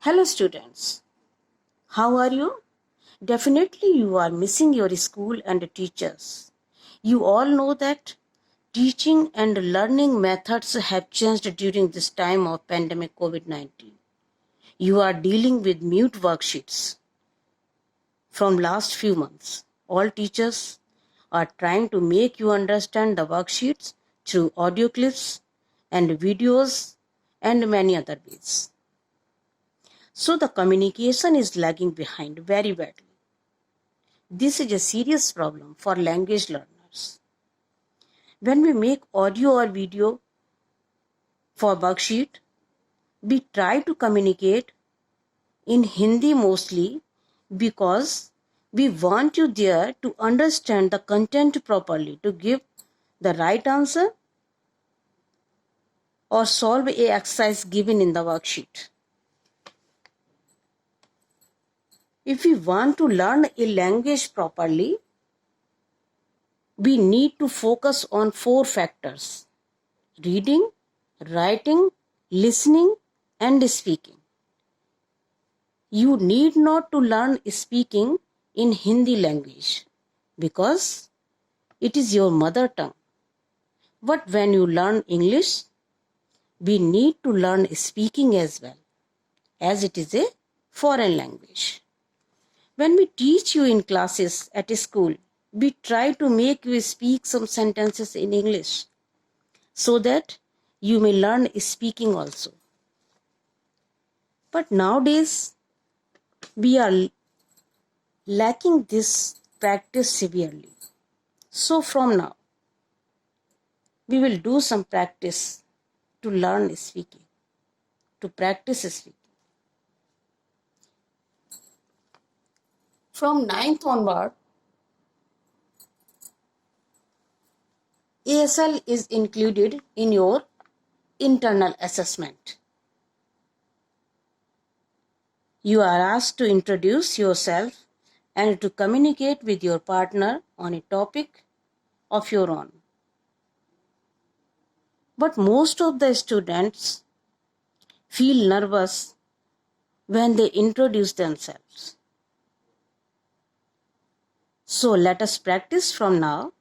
Hello students, how are you? Definitely you are missing your school and teachers. You all know that teaching and learning methods have changed during this time of pandemic COVID-19. You are dealing with mute worksheets from last few months. All teachers are trying to make you understand the worksheets through audio clips and videos and many other ways. So the communication is lagging behind very badly. This is a serious problem for language learners. When we make audio or video for worksheet, we try to communicate in Hindi mostly because we want you there to understand the content properly, to give the right answer or solve a exercise given in the worksheet. If we want to learn a language properly, we need to focus on 4 factors: reading, writing, listening, and speaking. You need not to learn speaking in Hindi language because it is your mother tongue. But when you learn English, we need to learn speaking as well, as it is a foreign language. When we teach you in classes at school, we try to make you speak some sentences in English so that you may learn speaking also. But nowadays, we are lacking this practice severely. So from now, we will do some practice to learn speaking, to practice speaking. From 9th onward, ASL is included in your internal assessment. You are asked to introduce yourself and to communicate with your partner on a topic of your own. But most of the students feel nervous when they introduce themselves. So let us practice from now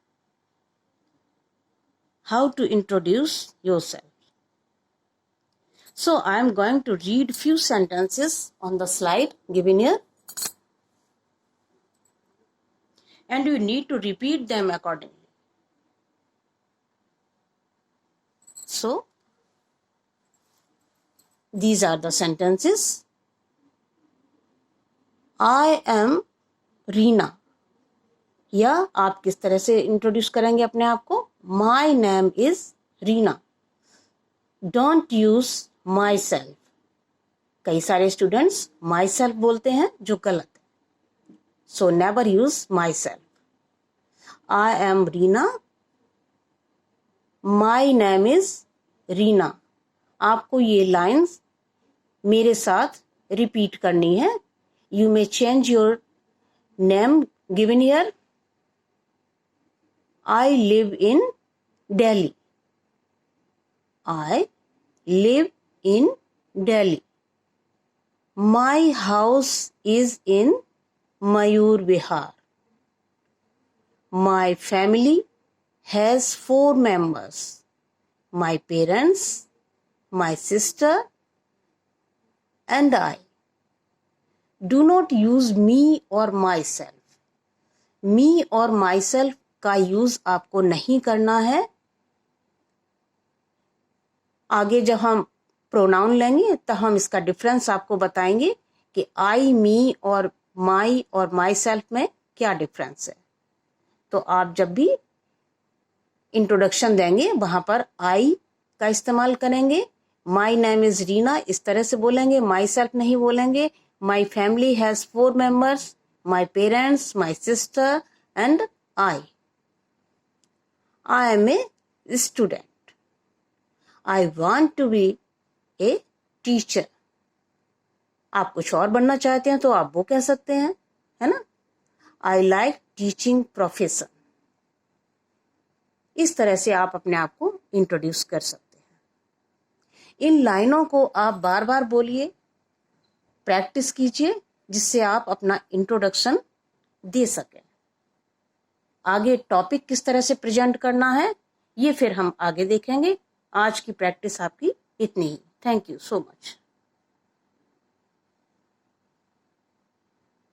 how to introduce yourself. So I am going to read few sentences on the slide given here, and you need to repeat them accordingly. So these are the sentences. I am Reena. या आप किस तरह से introduce करेंगे अपने आप को? My name is Reena. Don't use myself. कई सारे स्टूडेंट्स myself बोलते हैं जो गलत है. So never use myself. I am Reena. My name is Reena. आपको ये लाइंस मेरे साथ रिपीट करनी है. You may change your name given here. I live in Delhi. I live in Delhi. My house is in Mayur Vihar. My family has 4 members. My parents, my sister, and I. Do not use me or myself. Me और myself का use आपको नहीं करना है. आगे जब हम pronoun लेंगे तो हम इसका डिफरेंस आपको बताएंगे कि आई, मी और माई और माई सेल्फ में क्या डिफरेंस है. तो आप जब भी इंट्रोडक्शन देंगे वहां पर आई का इस्तेमाल करेंगे. माई नेम इज रीना इस तरह से बोलेंगे, माई सेल्फ नहीं बोलेंगे. My family has 4 members, my parents, my sister and I. I am a student. I want to be a teacher. आप कुछ और बनना चाहते हैं तो आप वो कह सकते हैं, है ना? I like teaching profession. इस तरह से आप अपने आप को इंट्रोड्यूस कर सकते हैं. इन लाइनों को आप बार बार बोलिए प्रैक्टिस कीजिए जिससे आप अपना इंट्रोडक्शन दे सकें। आगे टॉपिक किस तरह से प्रेजेंट करना है ये फिर हम आगे देखेंगे। आज की प्रैक्टिस आपकी इतनी ही। Thank you so much.